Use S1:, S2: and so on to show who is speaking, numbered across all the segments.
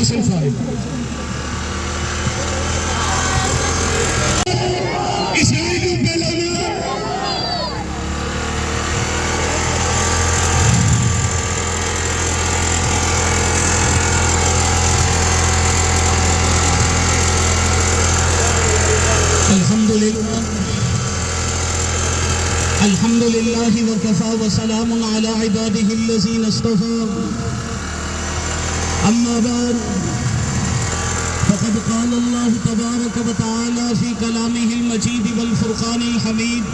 S1: ناصر صاحب. اسرائیلی بیلانا الحمد للہ وکفا وسلام علی عباده الذین اصطفى. اما بعد فقد قال اللہ تبارک وتعالی فی کلامہ المجید والفرقان الحمید.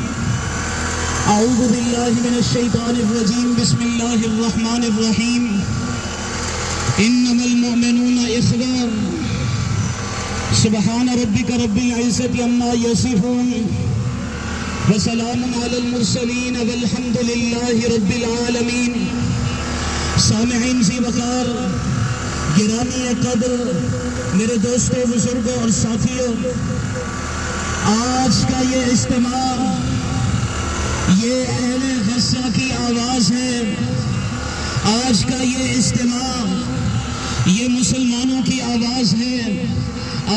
S1: اعوذ باللہ من الشیطان الرجیم. بسم اللہ الرحمن الرحیم. انما المؤمنون اخوة. سبحان ربک رب العزة عما یصفون وسلام علی المرسلین والحمد للہ رب العالمین. سامعین ذی وقار، گرامی قدر میرے دوستوں، بزرگوں اور ساتھیوں، آج کا یہ اجتماع یہ اہل غزہ کی آواز ہے. آج کا یہ اجتماع یہ مسلمانوں کی آواز ہے.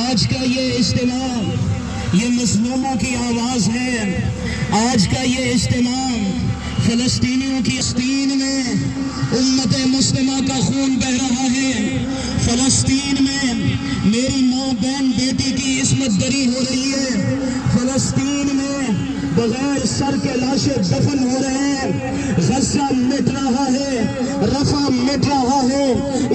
S1: آج کا یہ اجتماع یہ مظلوموں کی آواز ہے. آج کا یہ اجتماع فلسطینیوں کی. فلسطین میں امت مسلمہ کا خون بہہ رہا ہے. فلسطین میں میری ماں بہن بیٹی کی عصمت دری ہو رہی ہے. فلسطین میں بغیر سر کے لاشیں دفن ہو رہے ہیں. غزہ مٹ رہا ہے، رفح مٹ رہا ہے.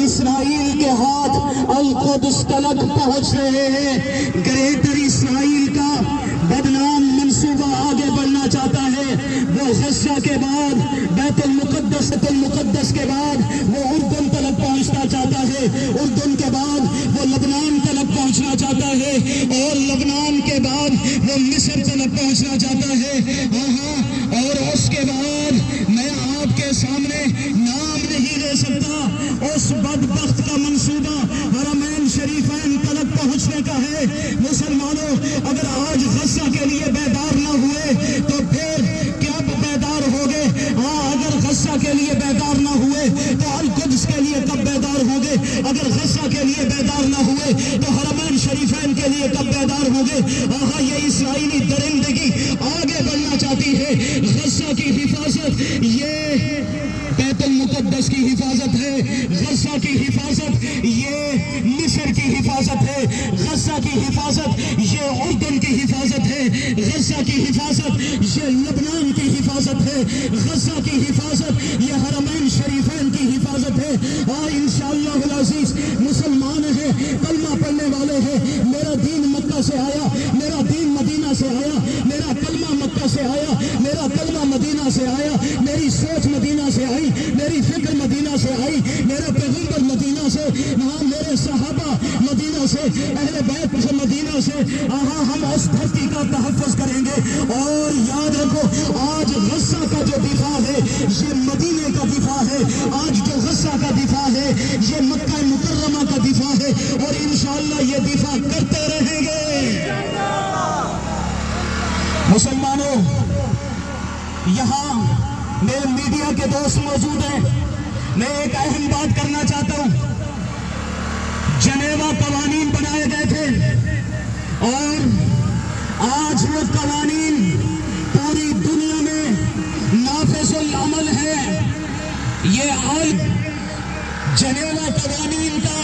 S1: اسرائیل کے ہاتھ القدس تلک پہنچ رہے ہیں. گریٹر اسرائیل کا بدنام منصوبہ آگے بڑھنا چاہتا ہے. وہ غزہ کے بعد بیت المقدس کے بعد وہ اردن تلک پہنچنا چاہتا ہے. اردن کے بعد وہ لبنان تلک پہنچنا چاہتا ہے، اور لبنان کے بعد وہ مصر تلک پہنچنا چاہتا ہے. اور اس کے بعد میں آپ کے سامنے نام نہیں لے سکتا. اس بدبخت کا منصوبہ حرمین شریفین تلک پہنچنے کا ہے. مسلمانوں، اگر آج غزہ کے لیے بیدار نہ ہوئے تو پھر کیا بیدار ہوگے؟ اگر غزہ کے لیے بیدار نہ ہوئے تو القدس کے لیے کب بیدار ہوگے؟ اگر غزہ کے لیے بیدار نہ ہوئے تو حرمین شریفین کے لیے کب بیدار ہوگے؟ یہ اسرائیلی درندگی آگے بڑھنا چاہتی ہے. غزہ کی حفاظت یہ بیت المقدس کی حفاظت ہے. غزہ کی حفاظت یہ مصر کی حفاظت ہے. غزہ کی حفاظت یہ اردن کی حفاظت ہے. غزہ کی حفاظت یہ لبنان کی حفاظت ہے. غزہ کی حفاظت یہ حرمین شریفین کی حفاظت ہے. انشاءاللہ العزیز مسلمان ہیں، کلمہ پڑھنے والے ہیں. میرا دین مکہ سے آیا، میرا دین مدینہ سے آیا، میرا کلمہ مکہ سے آیا، میرا کلمہ مدینہ سے آیا، میری سوچ مدینہ سے آئی، میری فکر مدینہ سے آئی، میرے پیغمبر مدینہ سے، میرے صحابہ مدینہ سے، اہل بیت مدینہ سے. ہم اس دھرتی کا تحفظ کریں گے. اور یاد رکھو، آج غزہ کا جو دفاع ہے یہ مدینے کا دفاع ہے. آج جو غزہ کا دفاع ہے یہ مکہ مکرمہ کا دفاع ہے، اور انشاءاللہ یہ دفاع کرتے رہیں گے. مسلمانوں، یہاں میرے میڈیا کے دوست موجود ہیں. میں ایک اہم بات کرنا چاہتا ہوں. جنیوا قوانین بنائے گئے تھے، اور آج وہ قوانین پوری دنیا میں نافذ العمل ہے. یہ جنیوا قوانین کا